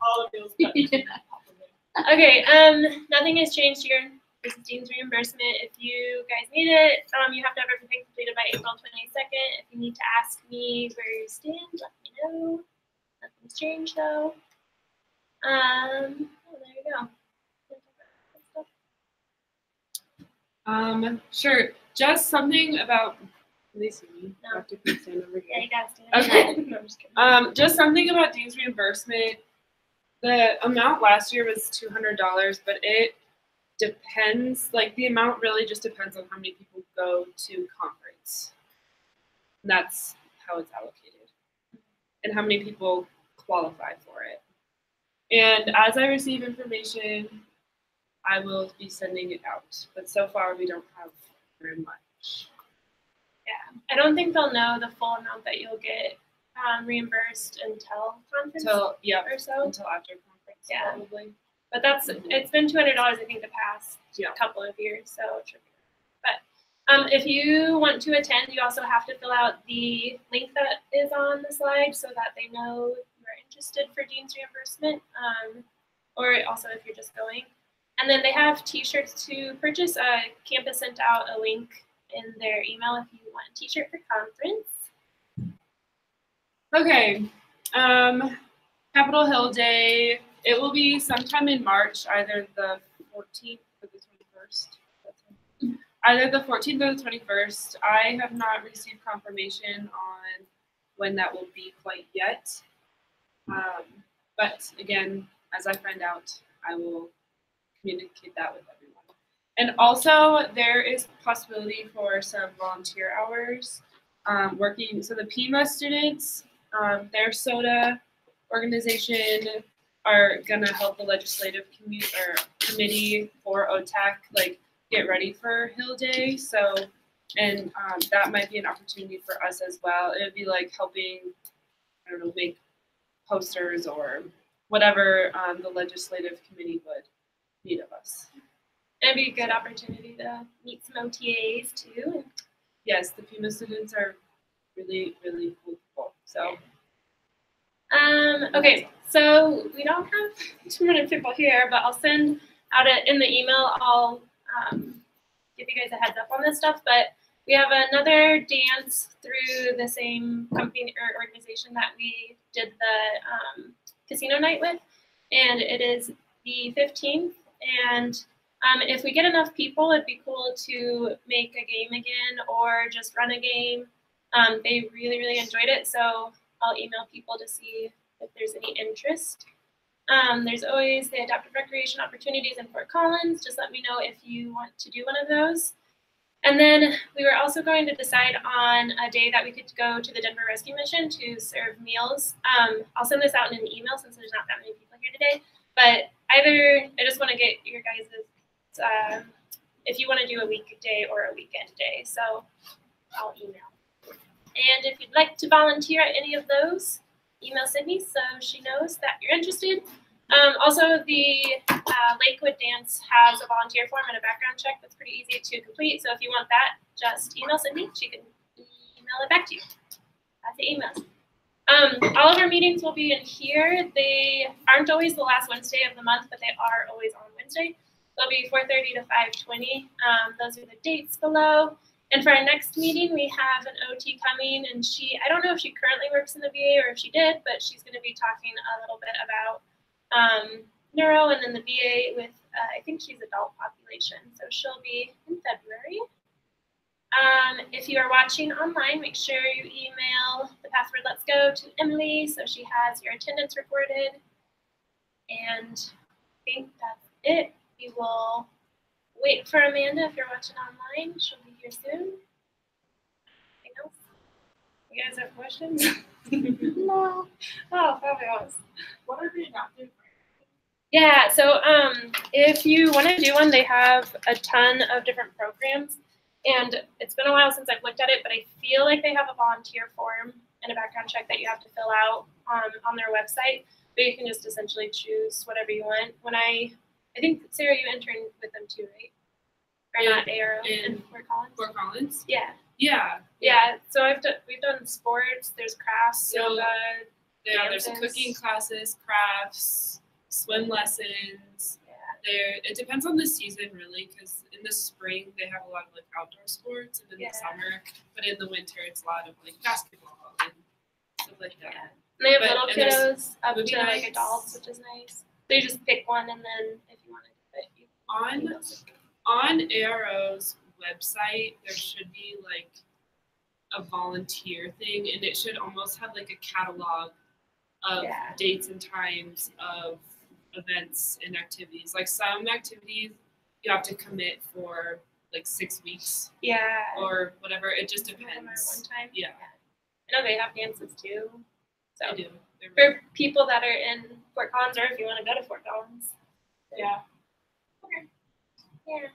All of those. Okay, nothing has changed here. This is Dean's reimbursement. If you guys need it, you have to have everything completed by April 22nd. If you need to ask me where you stand, let me know. Nothing's changed though. Oh, there you go. Sure. Just something about. They see me. No. I have to stand over here. Yeah, you gotta stand. Okay. No, I'm just kidding. Just something about Dean's reimbursement. The amount last year was $200, but it depends. Like the amount really just depends on how many people go to conference. And that's how it's allocated, and how many people qualify for it. And as I receive information, I will be sending it out. But so far, we don't have very much. Yeah, I don't think they'll know the full amount that you'll get reimbursed until conference. Or so. Until after conference, yeah. Probably. But that's it's been $200, I think, the past couple of years, so it should be. But if you want to attend, you also have to fill out the link that is on the slide so that they know you're interested for Dean's reimbursement, or also if you're just going. And then they have T-shirts to purchase. Campus sent out a link in their email if you want a T-shirt for conference. Okay, Capitol Hill Day. It will be sometime in March, either the 14th or the 21st. Either the 14th or the 21st. I have not received confirmation on when that will be quite yet. But again, as I find out, I will communicate that with everyone. And also, there is possibility for some volunteer hours working. So the PIMA students, their CUSOTA organization are gonna help the legislative committee for OTAC like get ready for Hill Day. So, and that might be an opportunity for us as well. It would be like helping, I don't know, make posters or whatever the legislative committee would need of us. It'd be a good opportunity to meet some OTAs too. Yes, the PIMA students are really, really cool people. So. Okay, so we don't have too many people here, but I'll send out in the email. I'll give you guys a heads up on this stuff. But we have another dance through the same company or organization that we did the casino night with, and it is the 15th. And if we get enough people, it'd be cool to make a game again or just run a game. They really, really enjoyed it, so I'll email people to see if there's any interest. There's always the adaptive recreation opportunities in Fort Collins. Just let me know if you want to do one of those. And then we were also going to decide on a day that we could go to the Denver Rescue Mission to serve meals. I'll send this out in an email since there's not that many people here today. But either I just want to get your guys' if you want to do a weekday or a weekend day. So I'll email. And if you'd like to volunteer at any of those, email Sydney so she knows that you're interested. Also, the Lakewood Dance has a volunteer form and a background check that's pretty easy to complete. So if you want that, just email Sydney. She can email it back to you. That's the emails. All of our meetings will be in here. They aren't always the last Wednesday of the month, but they are always on Wednesday. They'll be 4:30 to 5:20. Those are the dates below. And for our next meeting, we have an OT coming, and I don't know if she currently works in the VA or if she did, but she's going to be talking a little bit about neuro and then the VA with, I think she's adult population, so she'll be in February. If you are watching online, make sure you email the password Let's Go to Emily so she has your attendance recorded. And I think that's it. We will wait for Amanda if you're watching online. She'll be here soon. Anything else? You guys have questions? No. Oh, fabulous. What are they adaptive? Yeah, so if you want to do one, they have a ton of different programs. And it's been a while since I've looked at it, but I feel like they have a volunteer form and a background check that you have to fill out on their website. But you can just essentially choose whatever you want. When I think, Sarah, you interned with them too, right? Or not ARO in Fort Collins? Fort Collins? Yeah. Yeah. Yeah. So we've done sports, there's crafts, so, yoga. Yeah, there's dances. cooking classes, crafts, swim lessons. It depends on the season really, because in the spring they have a lot of like outdoor sports, and in Yeah. the summer, but in the winter it's a lot of like basketball and stuff like that. Yeah. And they have But- little and there's kiddos up movie to like nights. adults, which is nice. So you just pick one, and then if you want to do it, you On ARO's website, there should be like a volunteer thing, and it should almost have like a catalog of Yeah. dates and times of events and activities. Like some activities you have to commit for like 6 weeks Yeah. or whatever. It just Some of them are depends. one time. Yeah, I know they have dances too. So I do. for people that are in Fort Collins, or if you want to go to Fort Collins. Yeah. Yeah.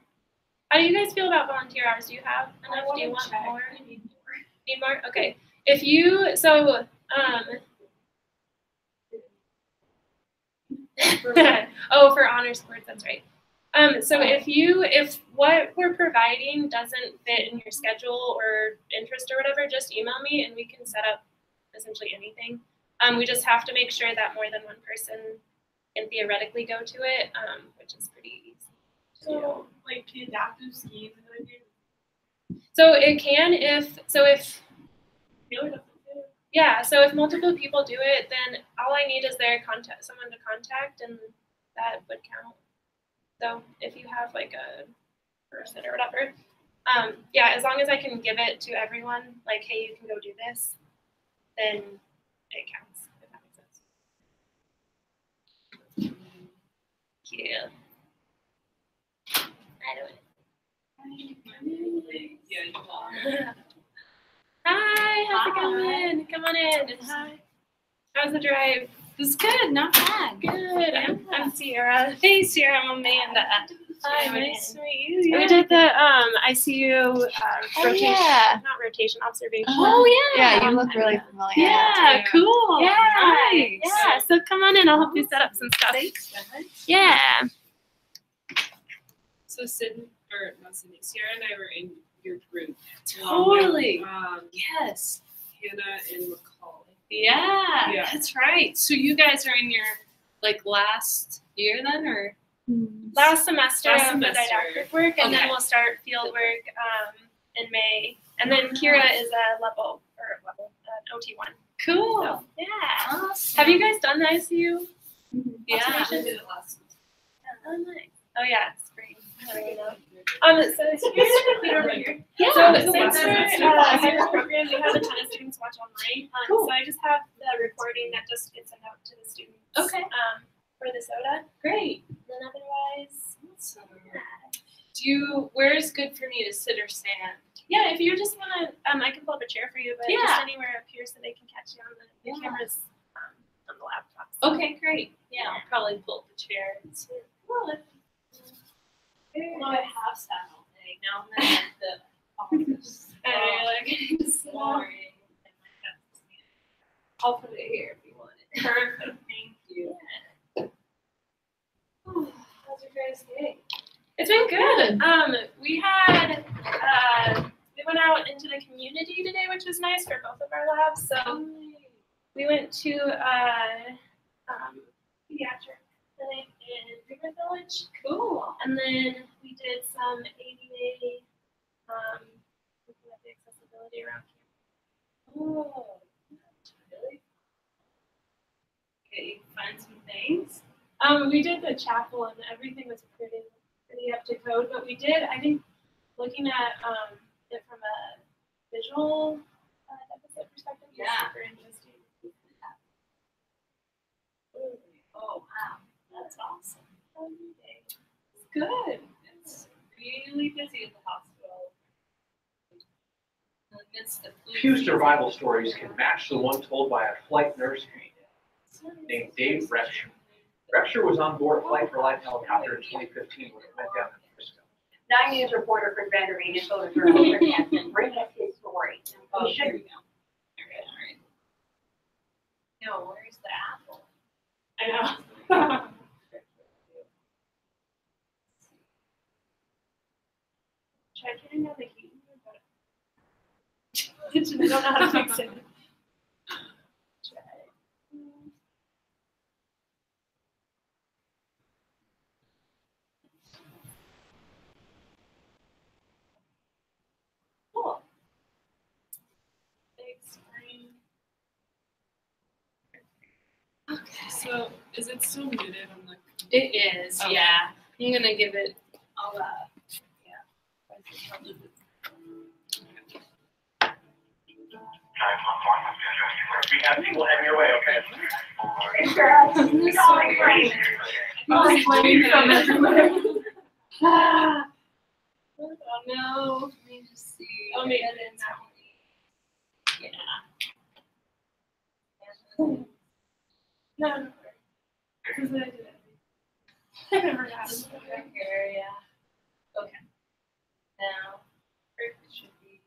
How do you guys feel about volunteer hours? Do you have enough? Do you want more? Need more? Okay. If you oh, for honor sports, that's right. So if what we're providing doesn't fit in your schedule or interest or whatever, just email me and we can set up essentially anything. We just have to make sure that more than one person can theoretically go to it, which is pretty easy. So, like, the adaptive skiing is a good idea. So it can if Really doesn't do it. yeah, so if multiple people do it, then all I need is someone to contact, and that would count. So if you have like a person or whatever, yeah, as long as I can give it to everyone, like, hey, you can go do this, then it counts. If that makes sense. Cute. I Yeah, you don't know. Hi, how's it going? Come on in. Hi. How's the drive? It's good, not bad. Good. I'm Sierra. Hey, Sierra, I'm Amanda. Hi, Nice to meet you. We did the ICU rotation, yeah. not rotation, observation. Oh, yeah. Yeah, you look really familiar. Yeah, cool. Yeah. Nice. Yeah, so come on in. I'll help you set up some stuff. Thanks, guys. Yeah. So Sierra and I were in your group. Totally. Yes. Hannah and McCall. Yeah, Yeah. that's right. So you guys are in your like last year then, or? Last semester Last of the semester. didactic work, and then Okay. we'll start field work in May. And then Kira is a OT1. Cool. So, yeah. Awesome. Have you guys done the ICU? Yeah. observations? Oh, nice. Oh, yeah, spring. I don't even know. So here's complete over here. Yeah. So it's a since lesson. we're hybrid program, we have a ton of students watch online. Cool. So I just have the recording that just gets sent out to the students. Okay. For the soda. Great. And then otherwise, Where's good for me to sit or stand? yeah. If you just wanna, I can pull up a chair for you, but Yeah. just anywhere up here so they can catch you on the Yeah. cameras on the laptops. Okay, great. Yeah, I'll probably pull up the chair. Although I have sat all day, now I'm at the office. And you're like, Sorry. I'll put it here if you want it. perfect. Thank you. How's your guys' day? It's been good. We had we went out into the community today, which was nice for both of our labs. So we went to pediatric clinic in River Village. Cool. And then we did some ADA, looking at the accessibility around campus. Oh, that's really okay. Find some things. We did the chapel and everything was pretty up to code, but we did, I think, looking at it from a visual deficit perspective, was Yeah. super interesting. Oh wow, that's awesome. It's Good. It's really busy at the hospital. In the midst of Few survival stories can match the one told by a flight nurse named Dave Repsher. Repsher was on board a Flight for Life helicopter in 2015 when it went down in Frisco. 9 News reporter Chris Vanderveen told the Journal of Hansen, bringing us his story. Oh, He here should we go. All right. No, where's the apple? I know. Try turning on the heat. I don't know how to fix it. Try. So is it still muted on the? It is, Oh. yeah. I'm gonna give it all We have people heading your way, okay? Isn't this so weird? Oh, flaming from everywhere. Oh no. Let me just see. Oh, maybe Edit. Yeah. No. This is what I did. I never got it. Here, yeah. Okay. Now, it should be.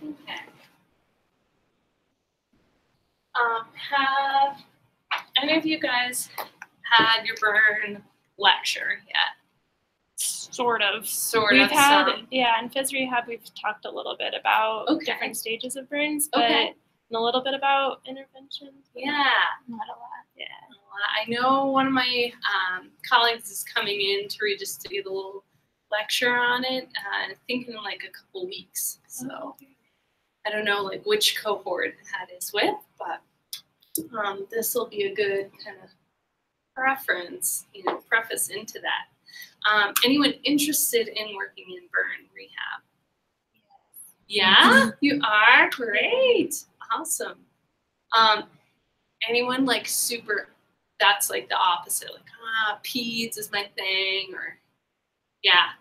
Okay. Have any of you guys had your burn lecture yet? Sort of. Sort We've of. had, some. yeah, in phys rehab, we've talked a little bit about Okay. different stages of burns, but Okay. and a little bit about interventions. but Yeah. Not a lot. Yeah. I know one of my colleagues is coming in to read just to give a little lecture on it. I think in like a couple weeks. So I don't know like which cohort that is with, but this will be a good kind of preface into that. Anyone interested in working in burn rehab? Yeah, you are? Great. Awesome. Anyone like super, that's like the opposite, like, peds is my thing, or, yeah,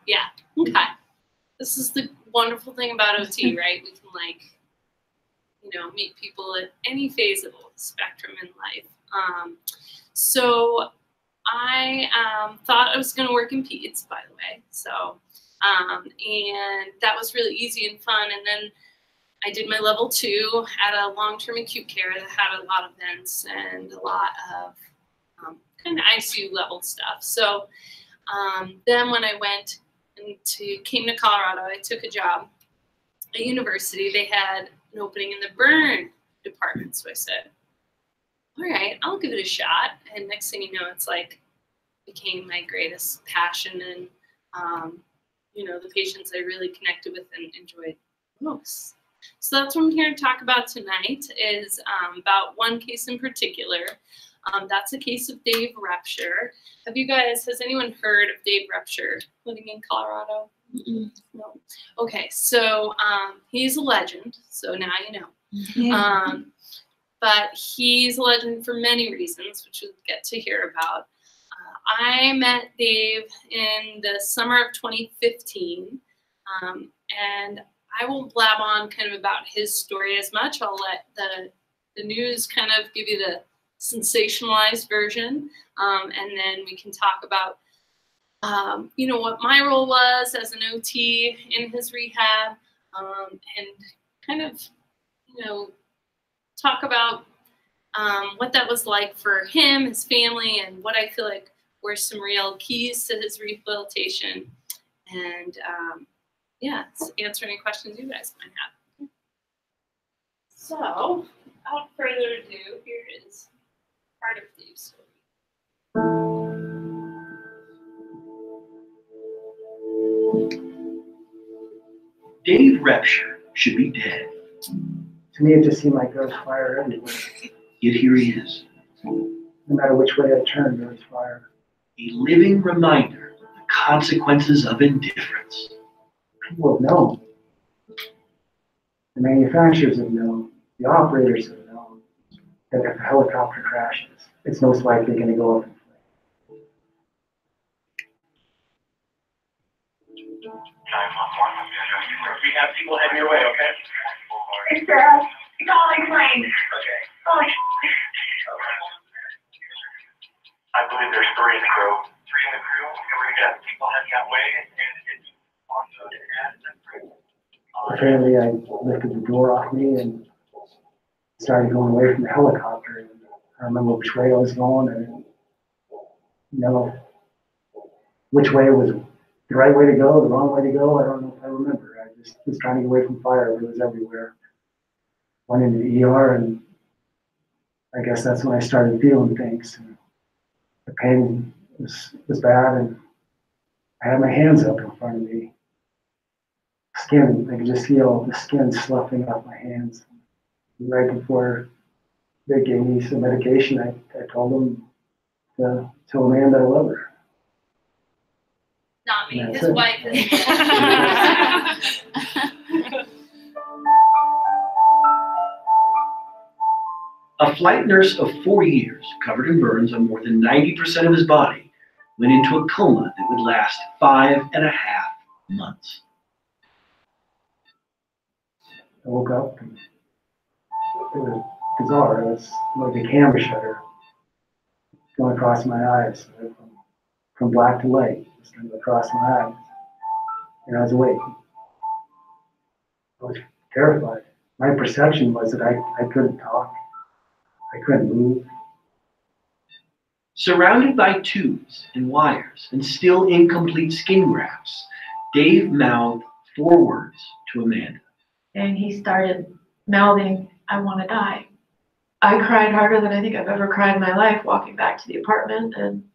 okay. This is the wonderful thing about OT, right? We can like, meet people at any phase of the spectrum in life. So I thought I was going to work in peds, by the way. So, and that was really easy and fun. And then I did my level 2 at a long-term acute care that had a lot of vents and a lot of kind of ICU level stuff. So then when I came to Colorado, I took a job at university. They had an opening in the burn department. So I said, all right, I'll give it a shot. And next thing you know, it's like became my greatest passion and, the patients I really connected with and enjoyed most. So that's what I'm here to talk about tonight is about one case in particular. That's a case of Dave Repsher. Has anyone heard of Dave Repsher living in Colorado? No. Okay, so he's a legend, so now you know. But he's a legend for many reasons, which we'll get to hear about. I met Dave in the summer of 2015, and I won't blab on kind of about his story as much. I'll let the news kind of give you the sensationalized version, and then we can talk about, what my role was as an OT in his rehab, and kind of, talk about what that was like for him, his family, and what I feel like were some real keys to his rehabilitation. And answer any questions you guys might have. So, without further ado, here is part of Dave's story. Dave Repsher should be dead. To me, it just seemed like there was fire everywhere. Yet here he is, No matter which way I turned, there was fire. a living reminder of the consequences of indifference. People have known. The manufacturers have known. The operators have known that if a helicopter crashes, it's most likely going to go up in flames. 911, we have people heading your way, okay? It's calling plane. Okay. Calling. I believe there's 3 in the crew. 3 in the crew? Okay, we're gonna get people heading that way and it's on the Apparently, I lifted the door off me and started going away from the helicopter. And I remember which way I was going, and which way was the right way to go, the wrong way to go. I don't know if I remember. I just was trying to get away from fire. It was everywhere. Went into the ER, and I guess that's when I started feeling things. The pain was bad, and I had my hands up in front of me. Skin, I could just feel the skin sloughing off my hands. Right before they gave me some medication, I told them to tell Amanda I love her. Not me, That's his it. wife is. A flight nurse of 4 years, covered in burns on more than 90% of his body, went into a coma that would last 5.5 months. I woke up and it was bizarre. It was like a camera shutter going across my eyes, from black to white, just kind of across my eyes. And I was awake. I was terrified. My perception was that I couldn't talk. I couldn't move. Surrounded by tubes and wires and still incomplete skin grafts, Dave mouthed 4 words to Amanda. And he started mouthing, "I want to die." I cried harder than I think I've ever cried in my life walking back to the apartment, and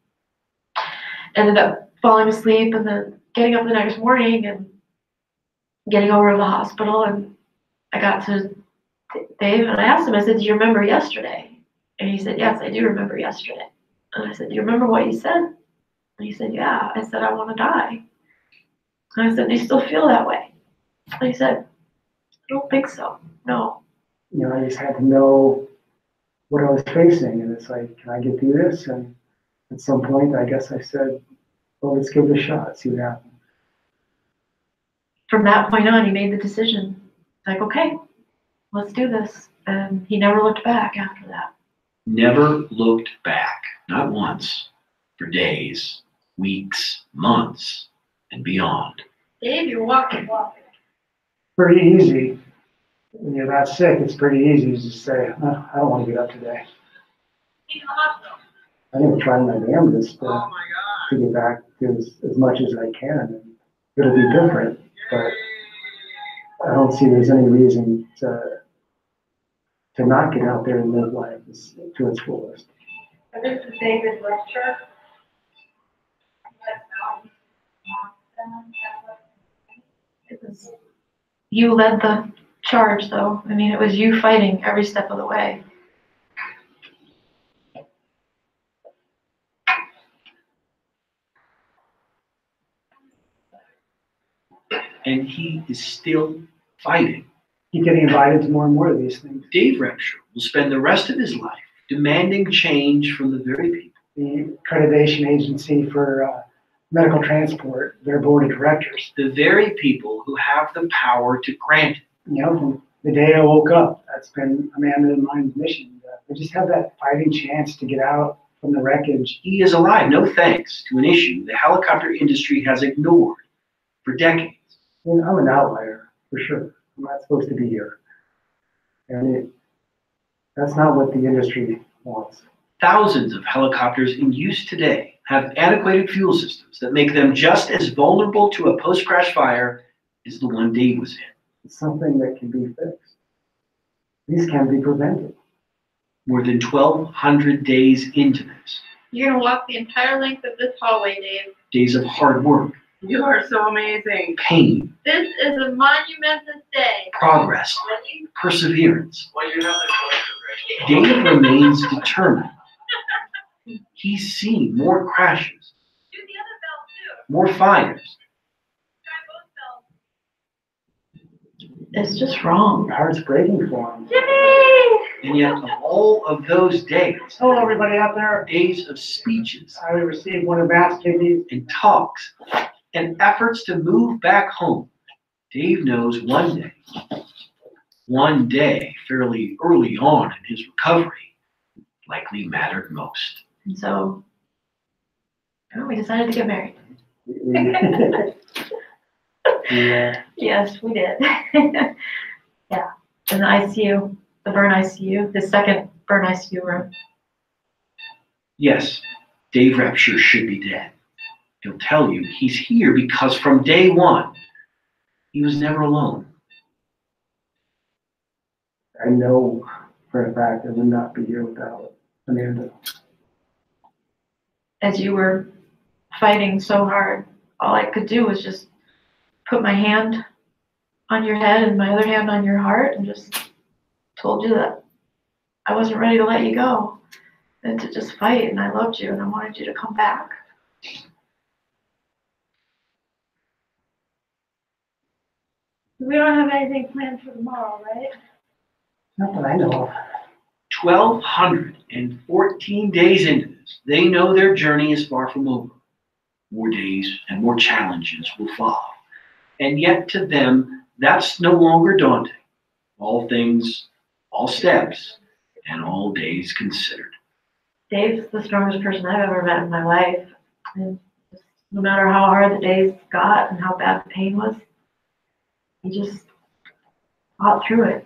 ended up falling asleep and then getting up the next morning and getting over to the hospital. And I got to Dave and I asked him, I said, "Do you remember yesterday?" And he said, "Yes, I do remember yesterday." And I said, "Do you remember what you said?" And he said, "Yeah." I said, "I want to die." And I said, "Do you still feel that way?" And he said, "I don't think so, no." You know, I just had to know what I was facing. And it's like, can I get through this? And at some point, I guess I said, well, let's give it a shot, see what happens. From that point on, he made the decision, like, okay, let's do this. And he never looked back after that. Never looked back, not once, for days, weeks, months, and beyond. Dave, you're walking. Pretty easy. When you're that sick, it's pretty easy to just say, oh, I don't want to get up today. He's in the hospital. I'm going to try my damnedest Oh my God. to get back to as much as I can. And it'll be different, but I don't see there's any reason to not get out there and live life to its fullest. This is David Lecture. You led the charge, though. I mean, it was you fighting every step of the way. And he is still fighting. Keep getting invited to more and more of these things. Dave Repsher will spend the rest of his life demanding change from the very people. The accreditation agency for medical transport, their board of directors. The very people who have the power to grant it. You know, from the day I woke up, that's been Amanda and mine's mission. I just have that fighting chance to get out from the wreckage. He is alive, no thanks to an issue the helicopter industry has ignored for decades. I mean, I'm an outlier, for sure. I'm not supposed to be here. And that's not what the industry wants. Thousands of helicopters in use today have antiquated fuel systems that make them just as vulnerable to a post-crash fire as the one Dave was in. It's something that can be fixed. These can be prevented. More than 1,200 days into this. You're gonna walk the entire length of this hallway, Dave. Days of hard work, You are so amazing. pain, This is a monumentous day. progress, Ready? perseverance. Well, you have the choice, Dave remains determined. He's seen more crashes, Do the other bell too. more fires, Try both bells. It's just wrong. My heart's breaking for them. and yet of all of those days, Hello, everybody out there. days of speeches I received one advance kidneys. and talks and efforts to move back home, Dave knows one day fairly early on in his recovery, likely mattered most. And so, we decided to get married. Yeah. Yes, we did. Yeah, in the ICU, the burn ICU, the second burn ICU room. Yes, Dave Repsher should be dead. He'll tell you he's here because from day one, he was never alone. I know for a fact I would not be here without Amanda. As you were fighting so hard, all I could do was just put my hand on your head and my other hand on your heart and just told you that I wasn't ready to let you go and to just fight, and I loved you and I wanted you to come back. We don't have anything planned for tomorrow, right? Not that I know of. 1,214 days into this, they know their journey is far from over. More days and more challenges will follow. And yet to them, that's no longer daunting. All things, all steps, and all days considered. Dave's the strongest person I've ever met in my life. And no matter how hard the days got and how bad the pain was, he just fought through it.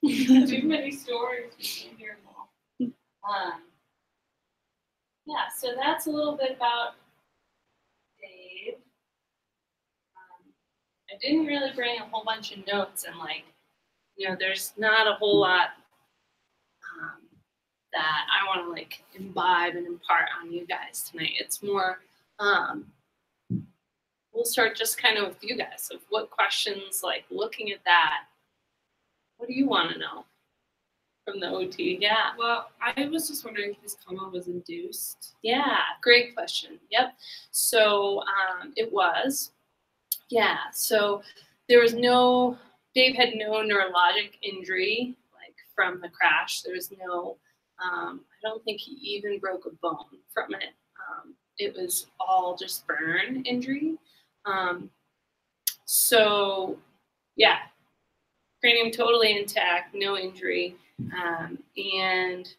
Too many stories. We can't hear them all. Yeah, so that's a little bit about Dave. I didn't really bring a whole bunch of notes, and there's not a whole lot that I want to imbibe and impart on you guys tonight. It's more, we'll start just kind of with you guys of what questions, looking at that, what do you want to know from the OT? Yeah. Well, I was just wondering if this coma was induced. Yeah, great question. Yep. So it was. Yeah. So there was Dave had no neurologic injury from the crash. There was no, I don't think he even broke a bone from it. It was all just burn injury. So yeah, cranium totally intact, no injury. And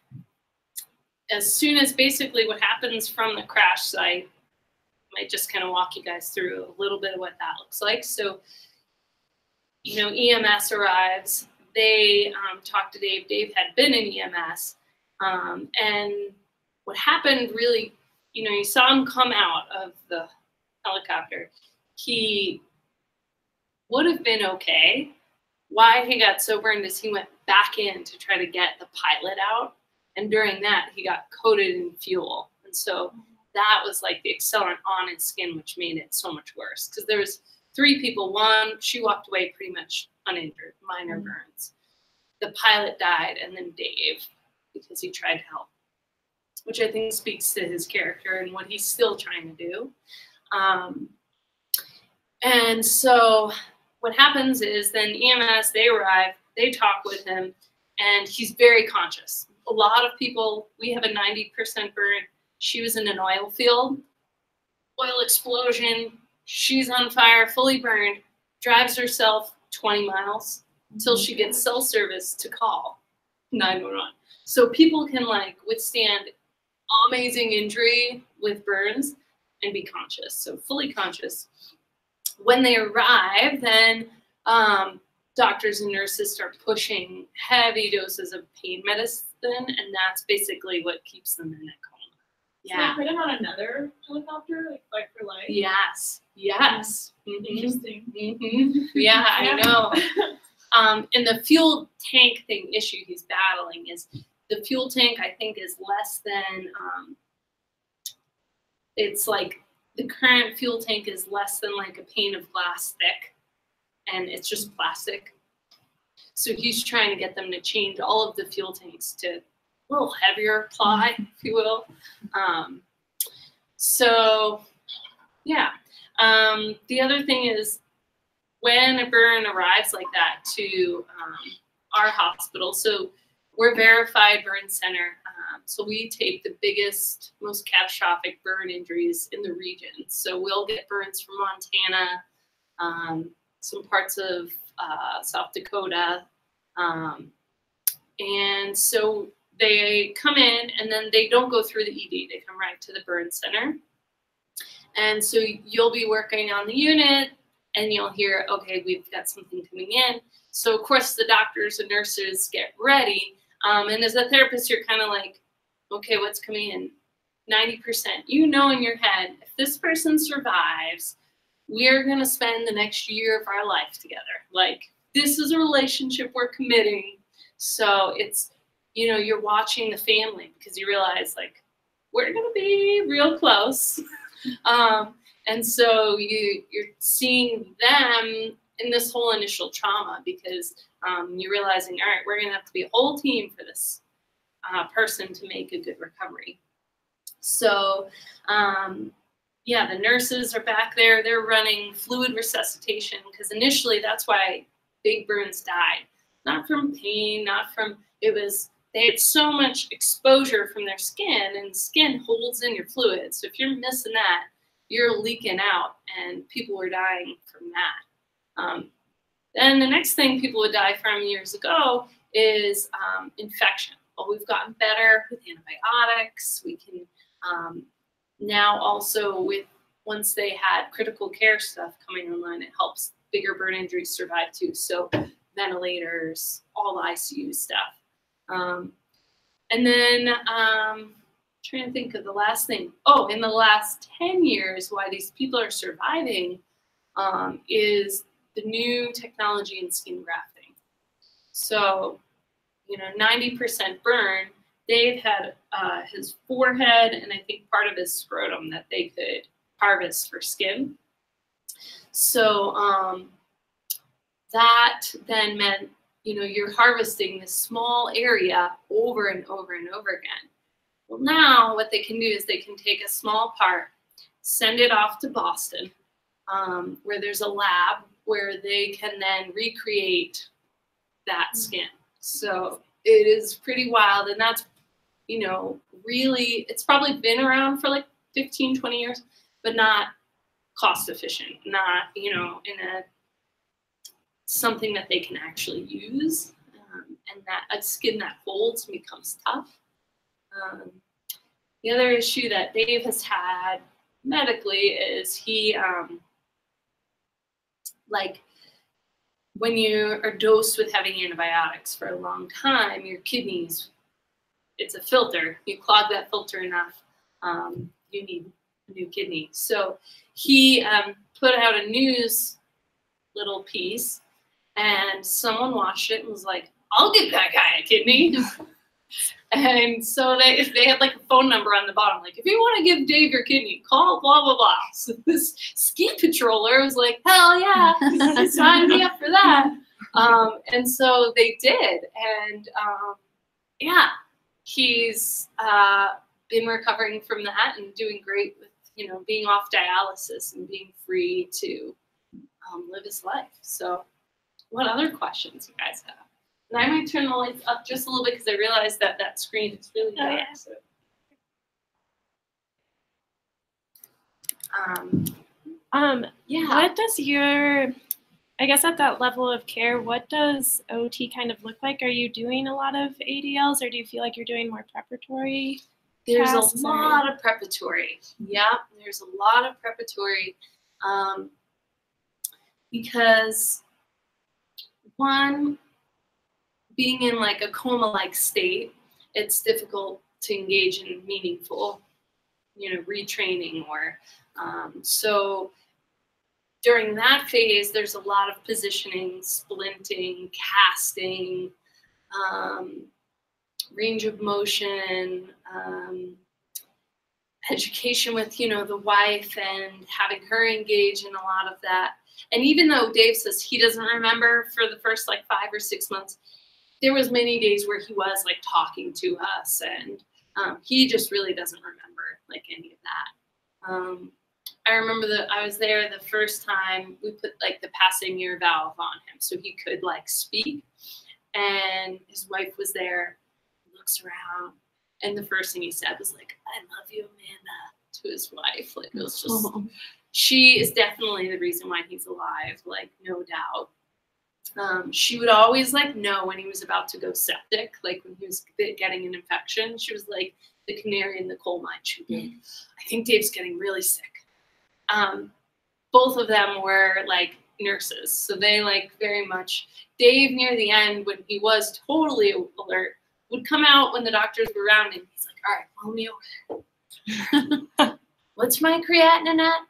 as soon as basically what happens from the crash site, I might just kind of walk you guys through a little bit of what that looks like. So, EMS arrives. They talked to Dave. Dave had been in EMS. And what happened really, you saw him come out of the helicopter. He would have been okay. Why he got so burned is he went back in to try to get the pilot out. And during that, he got coated in fuel. And so that was the accelerant on his skin, which made it so much worse. Because there was 3 people. One, she walked away pretty much uninjured, minor burns. The pilot died, and then Dave, because he tried to help, which I think speaks to his character and what he's still trying to do. And so what happens is then EMS, they arrive, they talk with him, and he's very conscious. A lot of people, we have a 90% burn. She was in an oil field, oil explosion, she's on fire, fully burned, drives herself 20 miles until she gets cell service to call 911. So people can withstand amazing injury with burns and be conscious, so fully conscious. When they arrive, then doctors and nurses start pushing heavy doses of pain medicine, and that's basically what keeps them in a coma. Yeah. So they put him on another helicopter, like for life? Yes. Yes. Mm-hmm. Interesting. Mm-hmm. Yeah, I know. And the fuel tank thing issue he's battling is the fuel tank, I think, is less than, it's the current fuel tank is less than a pane of glass thick, and it's just plastic. So he's trying to get them to change all of the fuel tanks to a little heavier ply, if you will. So yeah. The other thing is when a burn arrives like that to our hospital, so we're verified burn center. So we take the biggest, most catastrophic burn injuries in the region. So we'll get burns from Montana, some parts of South Dakota. And so they come in and then they don't go through the ED. They come right to the burn center. And so you'll be working on the unit and you'll hear, okay, we've got something coming in. So of course the doctors and nurses get ready. And as a therapist, you're kind of okay, what's coming in? 90%. You know in your head, if this person survives, we're going to spend the next year of our life together. This is a relationship we're committing. So it's you know, you're watching the family because you realize like we're gonna be real close. And so you're seeing them in this whole initial trauma because you're realizing, all right, we're gonna have to be a whole team for this person to make a good recovery. So yeah, the nurses are back there. They're running fluid resuscitation because initially that's why Big Burns died. Not from pain, not from, it was, they had so much exposure from their skin, and skin holds in your fluid. So if you're missing that, you're leaking out, and people were dying from that. Then the next thing people would die from years ago is infection. Well, we've gotten better with antibiotics. We can now also with, once they had critical care stuff coming online, it helps bigger burn injuries survive too. So ventilators, all the ICU stuff. And then trying to think of the last thing. Oh, in the last 10 years, why these people are surviving is the new technology in skin grafting. So, you know, 90% burn. Dave had his forehead and I think part of his scrotum that they could harvest for skin. So that then meant, you know, you're harvesting this small area over and over and over again. Well, now what they can do is they can take a small part, send it off to Boston, where there's a lab where they can then recreate that skin. So it is pretty wild, and that's, you know, really, it's probably been around for like 15, 20 years, but not cost efficient, not, you know, in a something that they can actually use, and that a skin that holds becomes tough. The other issue that Dave has had medically is he, like, when you are dosed with heavy antibiotics for a long time, your kidneys, it's a filter. You clog that filter enough, you need a new kidney. So he put out a news little piece, and someone watched it and was like, I'll give that guy a kidney. And so they had like a phone number on the bottom, like, if you want to give Dave your kidney, call blah, blah, blah. So this ski patroller was like, hell yeah, sign me up for that. And so they did. And yeah, he's been recovering from that and doing great with, you know, being off dialysis and being free to live his life. So what other questions you guys have? And I might turn the lights up just a little bit because I realized that that screen is really dark. Yeah. What does your, I guess at that level of care, what does OT kind of look like? Are you doing a lot of ADLs, or do you feel like you're doing more preparatory? There's a tasks, lot of preparatory. Yeah, there's a lot of preparatory because one, being in like a coma-like state, it's difficult to engage in meaningful, you know, retraining or so during that phase, there's a lot of positioning, splinting, casting, range of motion, education with, you know, the wife and having her engage in a lot of that. And even though Dave says he doesn't remember for the first like 5 or 6 months, there was many days where he was like talking to us, and he just really doesn't remember like any of that. I remember that I was there the first time we put like the passing ear valve on him so he could like speak, and his wife was there, looks around, and the first thing he said was like, I love you, Amanda, to his wife. Like, it was just, she is definitely the reason why he's alive, like no doubt. She would always like know when he was about to go septic, like when he was getting an infection. She was like the canary in the coal mine. She would be like, I think Dave's getting really sick. Both of them were like nurses, so they like very much, Dave near the end when he was totally alert would come out when the doctors were around and he's like, all right, pull me over there. What's my creatinine at?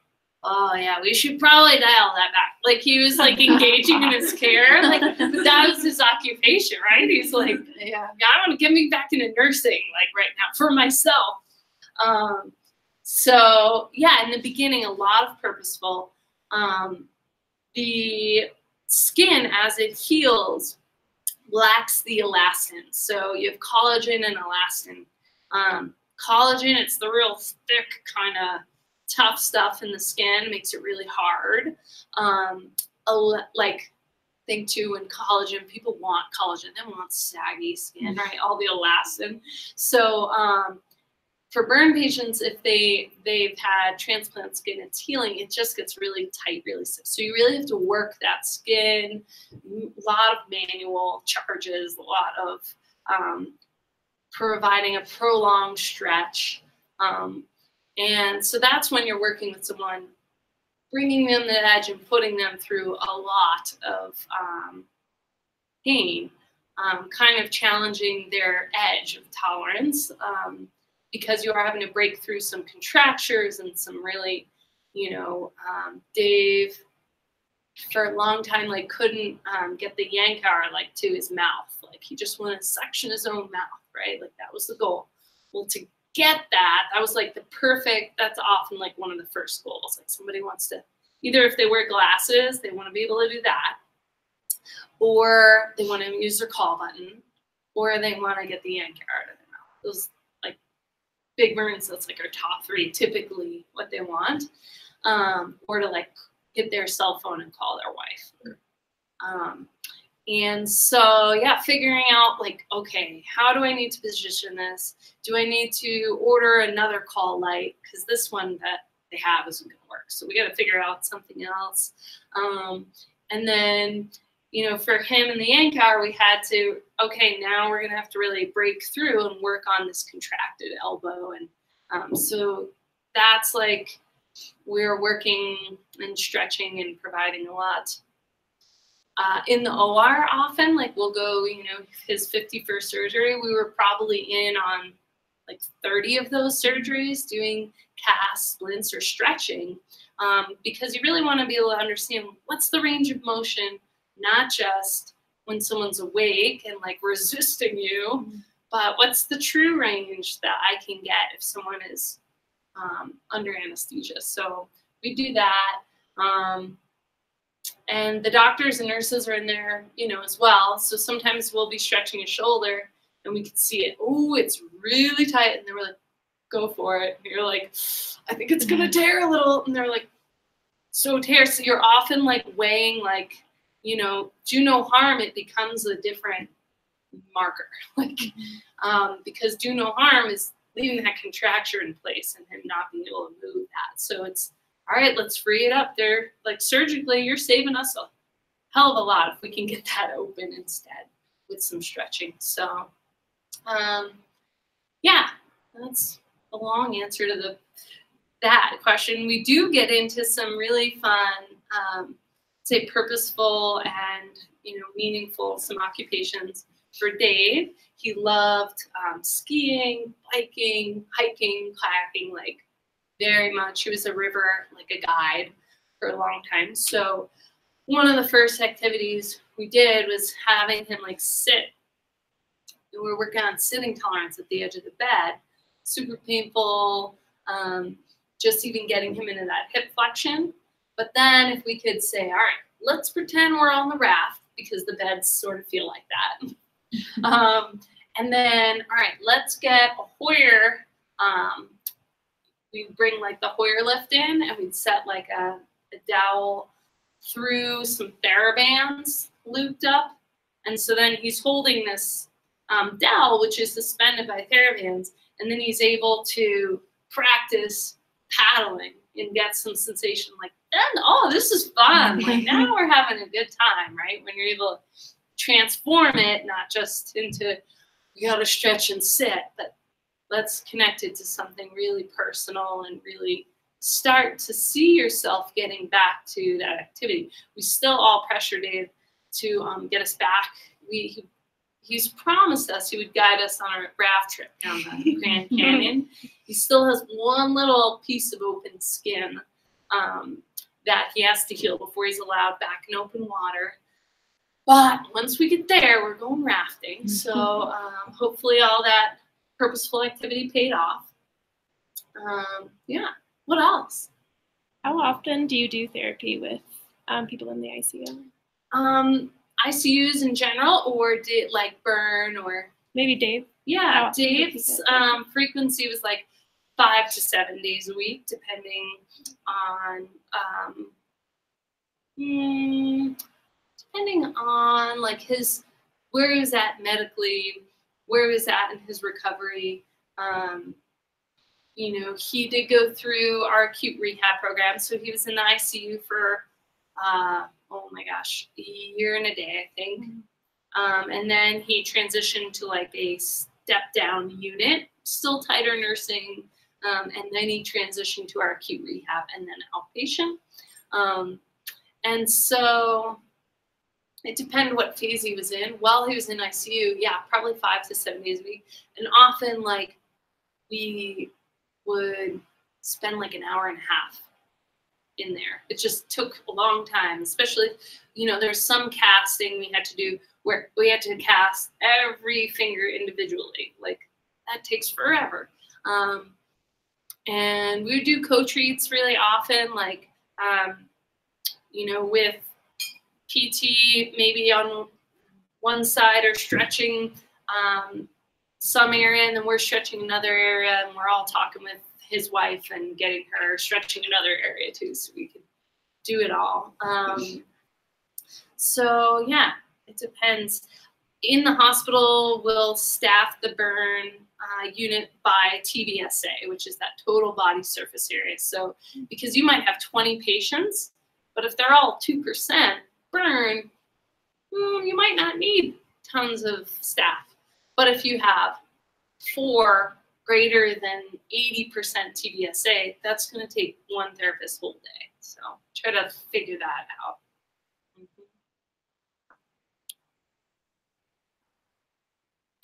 oh yeah, we should probably dial that back. Like he was like engaging in his care. Like that was his occupation, right? He's like, yeah, I want to get me back into nursing like right now for myself. So yeah, in the beginning, a lot of purposeful. The skin, as it heals, lacks the elastin. So you have collagen and elastin. Collagen, it's the real thick kind of tough stuff in the skin, makes it really hard. Like, think too, in collagen, people want collagen, they want saggy skin, right? All the elastin. So for burn patients, if they've had transplant skin, it's healing, it just gets really tight, really stiff. So you really have to work that skin, a lot of manual charges, a lot of providing a prolonged stretch. And so that's when you're working with someone, bringing them to the edge and putting them through a lot of pain, kind of challenging their edge of tolerance, because you are having to break through some contractures and some really, you know, Dave, for a long time, like couldn't get the Yankauer like to his mouth. Like he just wanted to suction his own mouth, right? Like that was the goal. Well, to get that was like the perfect, that's often like one of the first goals. Like somebody wants to, either if they wear glasses, they want to be able to do that, or they want to use their call button, or they want to get the Yankauer out of their mouth. Those like big burns, that's like our top three, typically what they want, or to like get their cell phone and call their wife. And so, yeah, figuring out like, okay, how do I need to position this? Do I need to order another call light? Because this one that they have isn't going to work. So we got to figure out something else. And then, you know, for him and the Yankauer, we had to, okay, now we're going to have to really break through and work on this contracted elbow. And so that's like, we're working and stretching and providing a lot. In the OR often, like we'll go, you know, his 51st surgery, we were probably in on like 30 of those surgeries doing casts, splints, or stretching, because you really want to be able to understand what's the range of motion, not just when someone's awake and like resisting you, but what's the true range that I can get if someone is under anesthesia. So we do that. And the doctors and nurses are in there, you know, as well. So sometimes we'll be stretching a shoulder and we can see it. Oh, it's really tight. And they were like, go for it. And you're like, I think it's going to tear a little. And they're like, so tear. So you're often like weighing, like, you know, do no harm. It becomes a different marker. Like, because do no harm is leaving that contracture in place and him not being able to move that. So it's, all right, let's free it up. They're like surgically, you're saving us a hell of a lot if we can get that open instead with some stretching. So, yeah, that's a long answer to that question. We do get into some really fun, say purposeful and, you know, meaningful, some occupations. For Dave, he loved skiing, biking, hiking, kayaking, like very much. He was a river, like a guide for a long time. So one of the first activities we did was having him like sit. And we were working on sitting tolerance at the edge of the bed. Super painful, just even getting him into that hip flexion. But then if we could say, all right, let's pretend we're on the raft because the beds sort of feel like that. And then, all right, let's get a Hoyer. We'd bring like the Hoyer lift in and we'd set like a dowel through some TheraBands looped up. And so then he's holding this dowel, which is suspended by TheraBands. And then he's able to practice paddling and get some sensation like, oh, this is fun. Like now we're having a good time, right? When you're able to transform it, not just into, you got to stretch and sit, but let's connect it to something really personal and really start to see yourself getting back to that activity. We still all pressure Dave to get us back. He's promised us he would guide us on our raft trip down the Grand Canyon. He still has one little piece of open skin that he has to heal before he's allowed back in open water. But once we get there, we're going rafting. So hopefully all that purposeful activity paid off. Yeah. What else? How often do you do therapy with people in the ICU? ICUs in general, or did like burn, or maybe Dave? Yeah, Dave's frequency was like 5 to 7 days a week, depending on like where he was at medically, where he was at in his recovery. You know, he did go through our acute rehab program, so he was in the ICU for oh my gosh, a year and a day, I think. And then he transitioned to like a step down unit, still tighter nursing, and then he transitioned to our acute rehab and then outpatient. And so it depended what phase he was in. While he was in ICU, yeah, probably 5 to 7 days a week. And often like we would spend like an hour and a half in there. It just took a long time, especially, you know, there's some casting we had to do where we had to cast every finger individually. Like that takes forever. And we would do co-treats really often, like, you know, with PT maybe on one side or stretching some area, and then we're stretching another area, and we're all talking with his wife and getting her stretching another area too, so we could do it all. So yeah, it depends. In the hospital, we'll staff the burn unit by TBSA, which is that total body surface area. So because you might have 20 patients, but if they're all 2% burn, you might not need tons of staff. But if you have 4 greater than 80% TBSA, that's going to take one therapist whole day. So try to figure that out.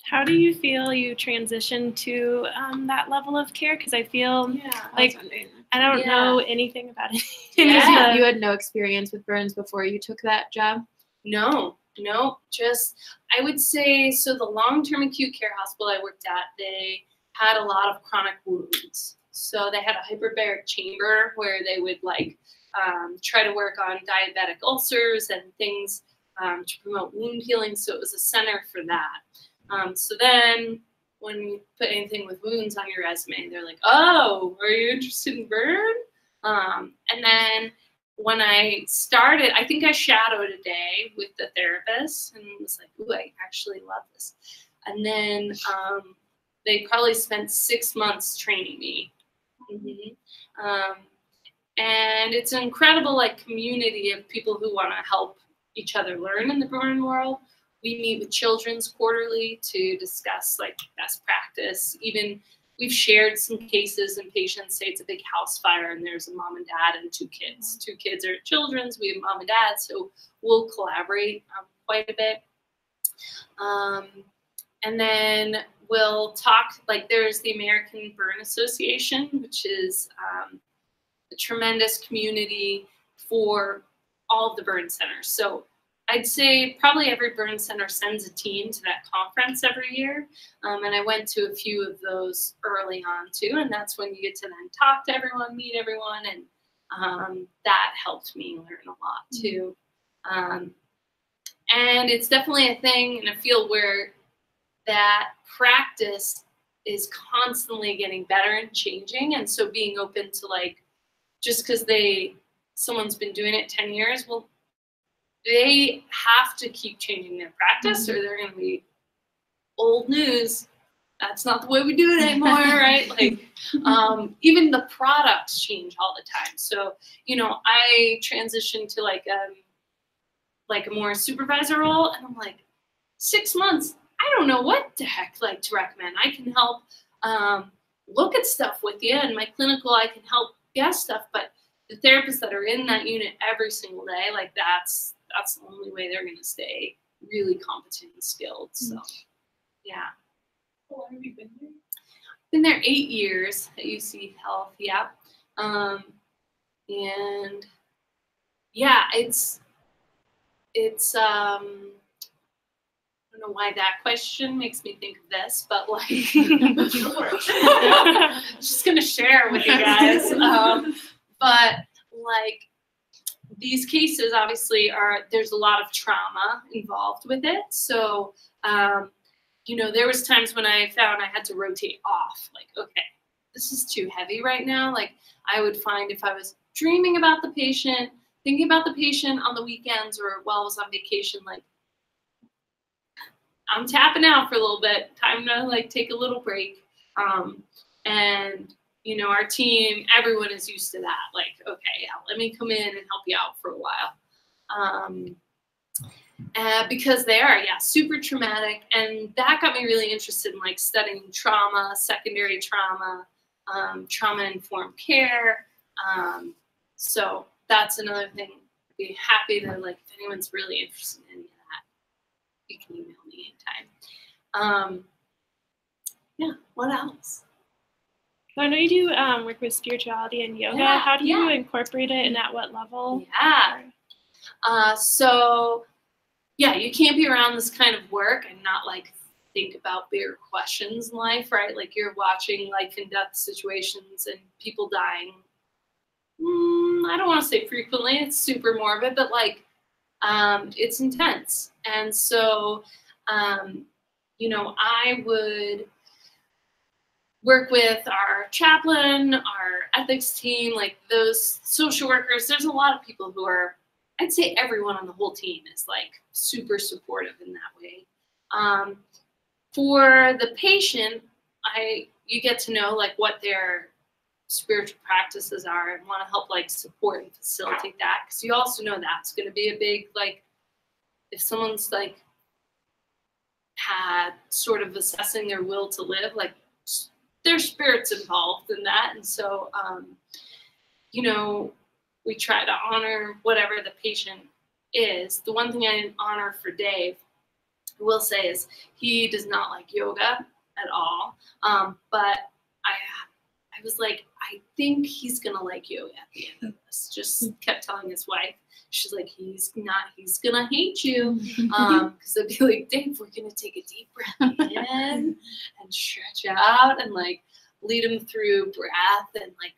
How do you feel you transition to that level of care? Because I feel like I don't know anything about it. You had no experience with burns before you took that job? No, just, I would say, so the long-term acute care hospital I worked at, they had a lot of chronic wounds. So they had a hyperbaric chamber where they would like try to work on diabetic ulcers and things to promote wound healing. So it was a center for that. So then when you put anything with wounds on your resume, they're like, oh, are you interested in burn? And then when I started, I think I shadowed a day with the therapist and was like, ooh, I actually love this. And then they probably spent 6 months training me. And it's an incredible like community of people who want to help each other learn in the burn world. We meet with children's quarterly to discuss like best practice. Even we've shared some cases and patients say it's a big house fire and there's a mom and dad and 2 kids. 2 kids are children's, we have mom and dad, so we'll collaborate quite a bit. And then we'll talk, like there's the American Burn Association, which is a tremendous community for all of the burn centers. So I'd say probably every burn center sends a team to that conference every year. And I went to a few of those early on too. And that's when you get to then talk to everyone, meet everyone. And that helped me learn a lot too. And it's definitely a thing in a field where that practice is constantly getting better and changing. And so being open to like, just because someone's been doing it 10 years, well, they have to keep changing their practice or they're going to be old news. That's not the way we do it anymore, right? Like, even the products change all the time. So, you know, I transitioned to like a more supervisor role, and I'm like, 6 months, I don't know what the heck like to recommend. I can help look at stuff with you, and my clinical, I can help guess stuff, but the therapists that are in that unit every single day, like that's the only way they're going to stay really competent and skilled. So, yeah. How long have you been there? Been there 8 years at UC Health, yeah. And yeah, it's I don't know why that question makes me think of this, but like, just gonna share with you guys. But like, these cases obviously there's a lot of trauma involved with it. So, you know, there was times when I found I had to rotate off, like, okay, this is too heavy right now. Like, I would find if I was dreaming about the patient, thinking about the patient on the weekends or while I was on vacation, like, I'm tapping out for a little bit, time to like take a little break. And you know, our team, everyone is used to that. Like, okay, yeah, let me come in and help you out for a while. Because they are, yeah, super traumatic. And that got me really interested in like studying trauma, secondary trauma, trauma-informed care. So that's another thing. I'd be happy to, like, if anyone's really interested in any of that, you can email me anytime. Yeah, what else? So I know you do work with spirituality and yoga. Yeah, How do you incorporate it and at what level? Yeah. So, yeah, you can't be around this kind of work and not like think about bigger questions in life, right? Like you're watching life and death situations and people dying. I don't want to say frequently, it's super morbid, but like it's intense. And so, you know, I would work with our chaplain, our ethics team, like those social workers. There's a lot of people who are, I'd say everyone on the whole team is like super supportive in that way. For the patient, you get to know like what their spiritual practices are and want to help like support and facilitate that. Because you also know that's going to be a big, like, if someone's like had sort of assessing their will to live, like their spirit's involved in that. And so, you know, we try to honor whatever the patient is. The one thing I didn't honor for Dave, I will say, is he does not like yoga at all. But I was like, I think he's gonna like yoga at the end of this. Just kept telling his wife. She's like, he's gonna hate you. Because I'd be like, Dave, we're gonna take a deep breath in and stretch out and like lead him through breath. And like,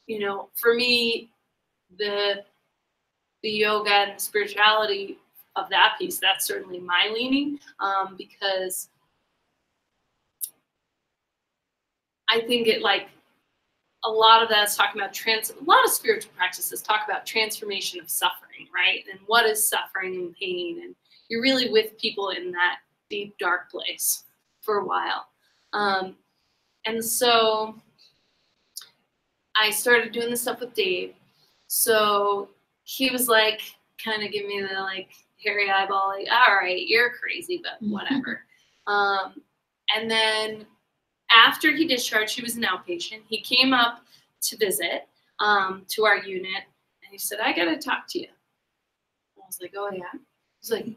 you know, for me, the yoga and the spirituality of that piece, that's certainly my leaning, because I think it like a lot of that is talking about a lot of spiritual practices talk about transformation of suffering, right? And what is suffering and pain, and you're really with people in that deep dark place for a while. And so I started doing this stuff with Dave. So he was like, kind of give me the like hairy eyeball, like, all right, you're crazy, but whatever. And then after he discharged, he was an outpatient. He came up to visit to our unit, and he said, I got to talk to you. I was like, oh, yeah? He's like,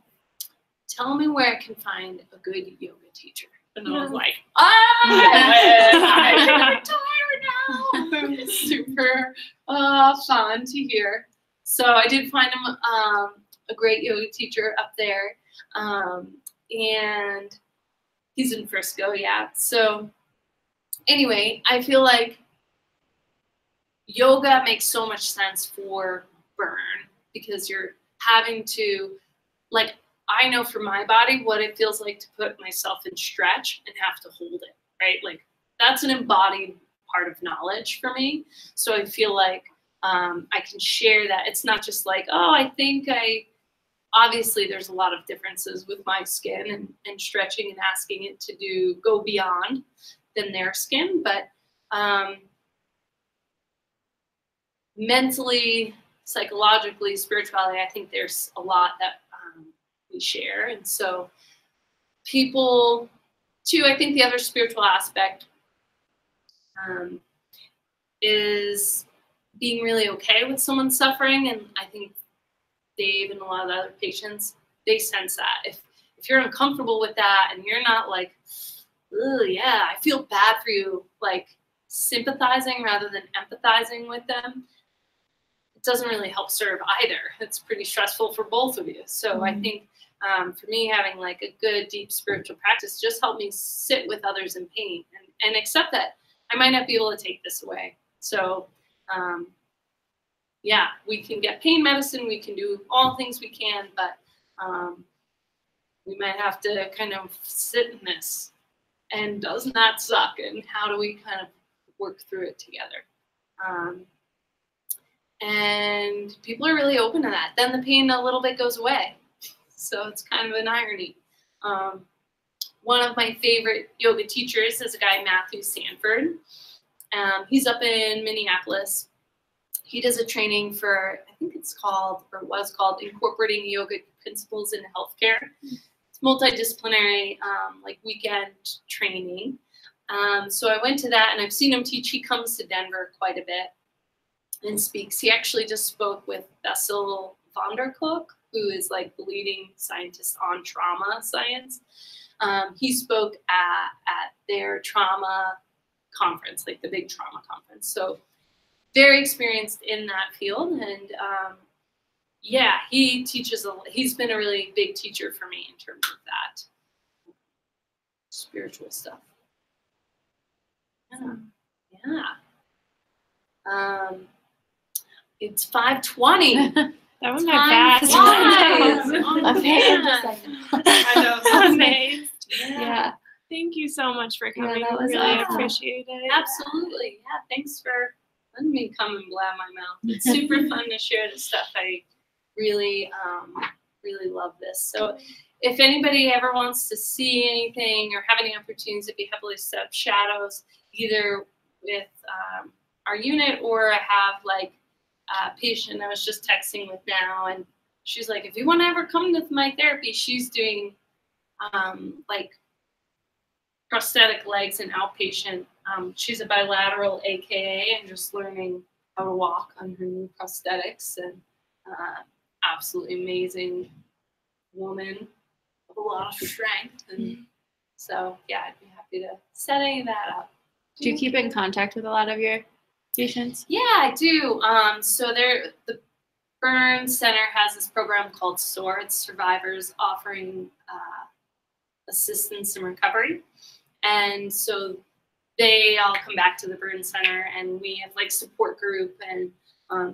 tell me where I can find a good yoga teacher. And I was like, I'm gonna retire now. Super fun to hear. So I did find him a great yoga teacher up there. And he's in Frisco, yeah. So anyway, I feel like yoga makes so much sense for burn because you're having to, like, I know for my body what it feels like to put myself in stretch and have to hold it, right? Like, that's an embodied part of knowledge for me. So I feel like I can share that. It's not just like, oh, I think obviously there's a lot of differences with my skin and stretching and asking it to go beyond than their skin, but mentally, psychologically, spirituality, I think there's a lot that we share. And so people too, I think the other spiritual aspect is being really okay with someone suffering. And I think Dave and a lot of the other patients, they sense that. If you're uncomfortable with that and you're not like, oh yeah, I feel bad for you, like sympathizing rather than empathizing with them, doesn't really help serve either. It's pretty stressful for both of you. So I think for me, having like a good, deep spiritual practice just helped me sit with others in pain and accept that I might not be able to take this away. So yeah, we can get pain medicine, we can do all things we can, but we might have to kind of sit in this. And doesn't that suck? And how do we kind of work through it together? And people are really open to that. Then the pain a little bit goes away. So it's kind of an irony. One of my favorite yoga teachers is a guy, Matthew Sanford. He's up in Minneapolis. He does a training for, I think it's called, or was called, Incorporating Yoga Principles in Healthcare. It's multidisciplinary, like weekend training. So I went to that, and I've seen him teach. He comes to Denver quite a bit and speaks. He actually just spoke with Bessel van der Kolk, who is like the leading scientist on trauma science. He spoke at their trauma conference, like the big trauma conference. So very experienced in that field. And yeah, he teaches, he's been a really big teacher for me in terms of that spiritual stuff. Yeah. It's 5:20. That went by fast. Oh, man. I know. Amazing. Yeah. Thank you so much for coming. that was really awesome. appreciate it. Absolutely. Yeah. Thanks for letting me come and blab my mouth. It's super fun to share this stuff. I really, really love this. So if anybody ever wants to see anything or have any opportunities to be heavily step shadows, either with our unit, or I have like a patient I was just texting with now, and she's like, if you want to ever come to my therapy, she's doing like prosthetic legs and outpatient. She's a bilateral AKA and just learning how to walk on her new prosthetics, and absolutely amazing woman with a lot of strength. And so yeah, I'd be happy to set any of that up. Do you keep in contact with a lot of your patients? Yeah, I do. So the Burn Center has this program called SOAR. It's Survivors Offering Assistance and Recovery. And so they all come back to the Burn Center, and we have like support group. And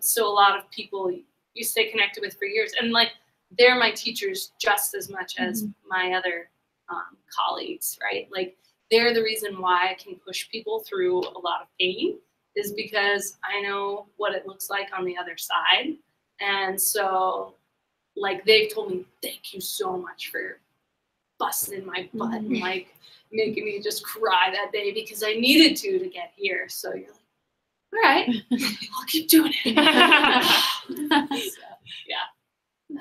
so a lot of people you stay connected with for years. And like, they're my teachers just as much as my other colleagues, right? Like, they're the reason why I can push people through a lot of pain, is because I know what it looks like on the other side. And so like, they've told me, thank you so much for busting my butt and like making me just cry that day, because I needed to get here. So you're like, all right, I'll keep doing it. So, yeah,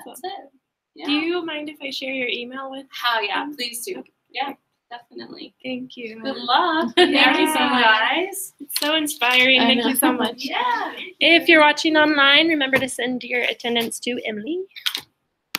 that's it. Yeah. Do you mind if I share your email with? Yeah, please do. Okay. Yeah, definitely. Thank you. Good luck. Thank you so much. Guys. It's so inspiring. Thank you so much. Yeah. If you're watching online, remember to send your attendance to Emily.